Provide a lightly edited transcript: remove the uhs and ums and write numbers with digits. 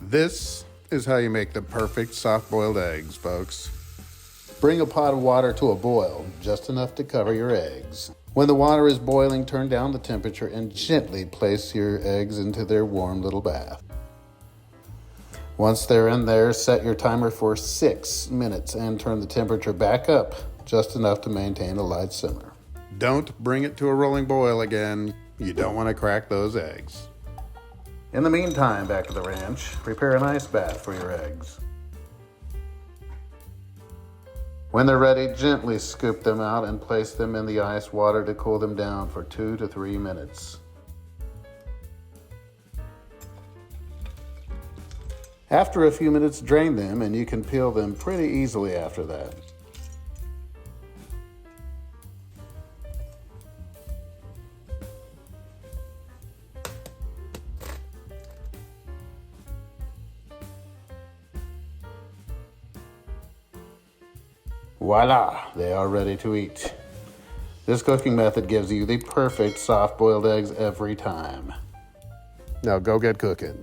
This is how you make the perfect soft-boiled eggs, folks. Bring a pot of water to a boil, just enough to cover your eggs. When the water is boiling, turn down the temperature and gently place your eggs into their warm little bath. Once they're in there, set your timer for 6 minutes and turn the temperature back up, just enough to maintain a light simmer. Don't bring it to a rolling boil again. You don't want to crack those eggs. In the meantime, back at the ranch, prepare an ice bath for your eggs. When they're ready, gently scoop them out and place them in the ice water to cool them down for 2 to 3 minutes. After a few minutes, drain them and you can peel them pretty easily after that. Voila, they are ready to eat. This cooking method gives you the perfect soft-boiled eggs every time. Now go get cooking.